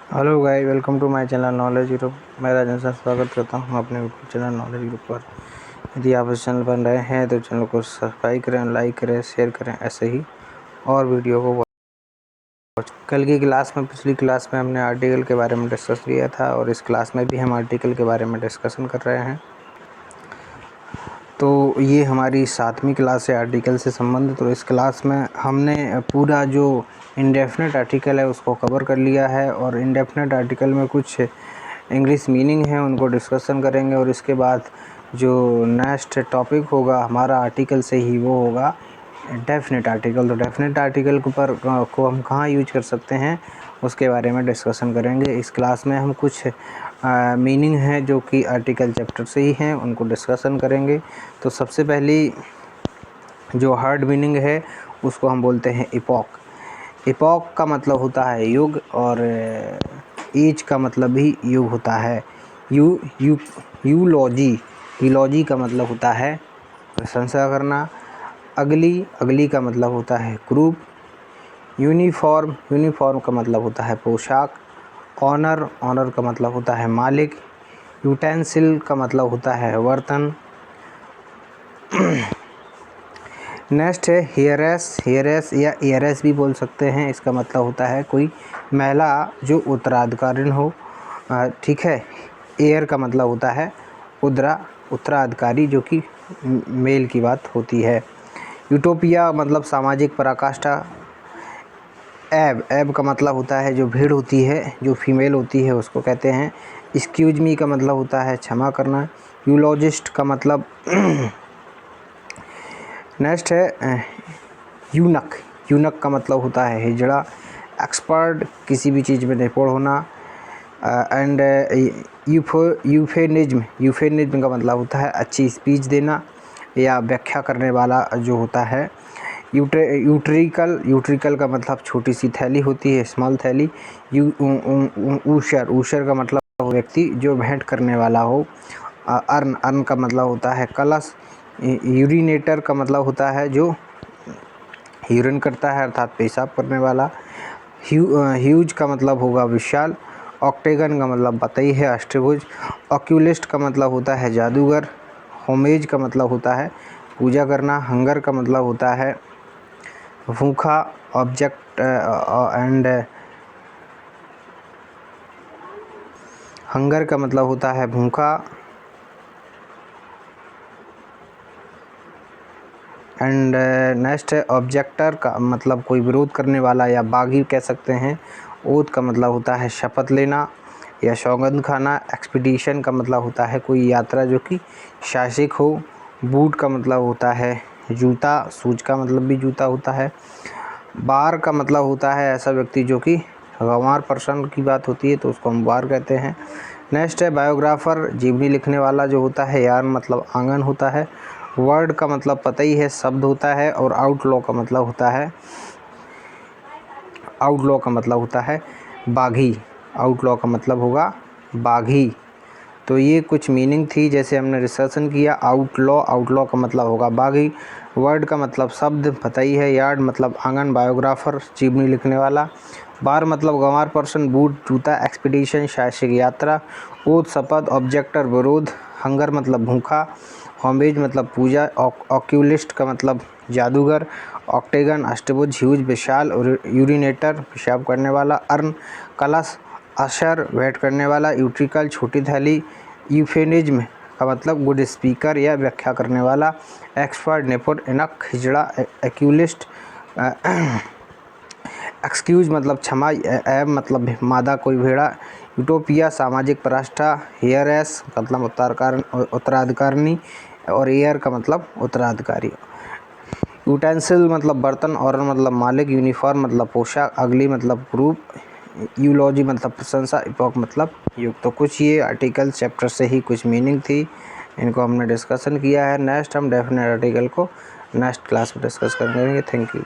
Hello guys, welcome to my channel knowledge group. मैं राजन स्वागत करता हूं अपने यूट्यूब चैनल नॉलेज ग्रुप पर। यदि आप इस चैनल पर नए हैं तो चैनल को सब्सक्राइब करें, लाइक करें, शेयर करें। ऐसे ही और वीडियो को वॉच। कल की क्लास में, पिछली क्लास में हमने आर्टिकल के बारे में डिस्कस किया था और इस क्लास में भी हम आर्टिकल के बारे में डिस्कशन कर रहे हैं। तो ये हमारी 7वीं क्लास है आर्टिकल से संबंधित। तो इस क्लास में हमने पूरा जो इंडेफिनेट आर्टिकल है उसको कवर कर लिया है और इंडेफिनेट आर्टिकल में कुछ इंग्लिश मीनिंग है उनको डिस्कशन करेंगे। और इसके बाद जो नेक्स्ट टॉपिक होगा हमारा आर्टिकल से ही, वो होगा डेफिनेट आर्टिकल। तो डेफिनेट आर्टिकल को हम कहाँ यूज कर सकते हैं उसके बारे में डिस्कशन करेंगे। इस क्लास में हम कुछ मीनिंग है जो कि आर्टिकल चैप्टर से ही हैं उनको डिस्कशन करेंगे। तो सबसे पहली जो हार्ड मीनिंग है उसको हम बोलते हैं इपॉक। इपॉक का मतलब होता है युग और एज का मतलब भी युग होता है। यूलॉजी का मतलब होता है प्रशंसा करना। अगली का मतलब होता है ग्रुप। यूनिफॉर्म का मतलब होता है पोशाक। ऑनर का मतलब होता है मालिक। यूटेंसिल का मतलब होता है बर्तन। नेक्स्ट है हेयरेस या एयरेस भी बोल सकते हैं। इसका मतलब होता है कोई महिला जो उत्तराधिकारिण हो। ठीक है। एयर का मतलब होता है उत्तराधिकारी, जो कि मेल की बात होती है। यूटोपिया मतलब सामाजिक पराकाष्ठा। एब का मतलब होता है जो भीड़ होती है, जो फीमेल होती है उसको कहते हैं। एक्सक्यूज मी का मतलब होता है क्षमा करना। यूलॉजिस्ट का मतलब नेक्स्ट है यूनक का मतलब होता है हिजड़ा। एक्सपर्ट किसी भी चीज़ में निपुण होना। एंड यूफेनिज्म का मतलब होता है अच्छी स्पीच देना या व्याख्या करने वाला जो होता है। यूट्रिकल का मतलब छोटी सी थैली होती है, स्मॉल थैली। ऊशर का मतलब व्यक्ति जो भेंट करने वाला हो। अर्न का मतलब होता है कलश। यूरिनेटर का मतलब होता है जो यूरिन करता है अर्थात पेशाब करने वाला। ह्यूज का मतलब होगा विशाल। ऑक्टेगन का मतलब पता ही है अष्टभुज। ऑक्यूलिस्ट का मतलब होता है जादूगर। होमेज का मतलब होता है पूजा करना। हंगर का मतलब होता है भूखा। ऑब्जेक्ट एंड हंगर का मतलब होता है भूखा। एंड नेक्स्ट है ऑब्जेक्टर का मतलब कोई विरोध करने वाला या बागी कह सकते हैं। ओथ का मतलब होता है शपथ लेना या सौगंध खाना। एक्सपीडिशन का मतलब होता है कोई यात्रा जो कि साहसिक हो। बूट का मतलब होता है जूता। शूज का मतलब भी जूता होता है। बार का मतलब होता है ऐसा व्यक्ति जो कि गंवार पर्सन की बात होती है तो उसको हम बार कहते हैं। नेक्स्ट है बायोग्राफर, जीवनी लिखने वाला जो होता है। यार्न मतलब आंगन होता है। वर्ड का मतलब पता ही है शब्द होता है। और आउटलॉ का मतलब होता है बाघी। आउटलॉ का मतलब होगा बाघी। तो ये कुछ मीनिंग थी जैसे हमने डिस्कशन किया। आउटलॉ का मतलब होगा बागी। वर्ड का मतलब शब्द पता ही है। यार्ड मतलब आंगन। बायोग्राफर जीवनी लिखने वाला। बार मतलब गंवार पर्सन, बूट जूता। एक्सपीडिशन साहसिक यात्रा। ओथ शपथ। ऑब्जेक्टर विरोध। हंगर मतलब भूखा। होमेज मतलब पूजा। ऑक्यूलिस्ट का मतलब जादूगर। ऑक्टेगन अष्टभुज। ह्यूज विशाल। और यूरिनेटर पेशाब करने वाला। अर्न कलश। अशर भेंट करने वाला। यूट्रिकल छोटी थैली। यूफेनिज्म का मतलब गुड स्पीकर या व्याख्या करने वाला। एक्सपर्ट निपुण। इनक हिजड़ा। एक्यूलिस्ट एक्सक्यूज मतलब क्षमा। एब मतलब मादा कोई भेड़ा। यूटोपिया सामाजिक पराष्ठा। हेयरेस मतलब उत्तराधिकारिणी और एयर का मतलब उत्तराधिकारी। यूटेंसिल मतलब बर्तन। और मतलब मालिक। यूनिफॉर्म मतलब पोशाक। अगली मतलब ग्रुप। यूलॉजी मतलब प्रशंसा। इपॉक मतलब युग। तो कुछ ये आर्टिकल चैप्टर से ही कुछ मीनिंग थी, इनको हमने डिस्कशन किया है। नेक्स्ट हम डेफिनेट आर्टिकल को नेक्स्ट क्लास में डिस्कस करेंगे। Thank you.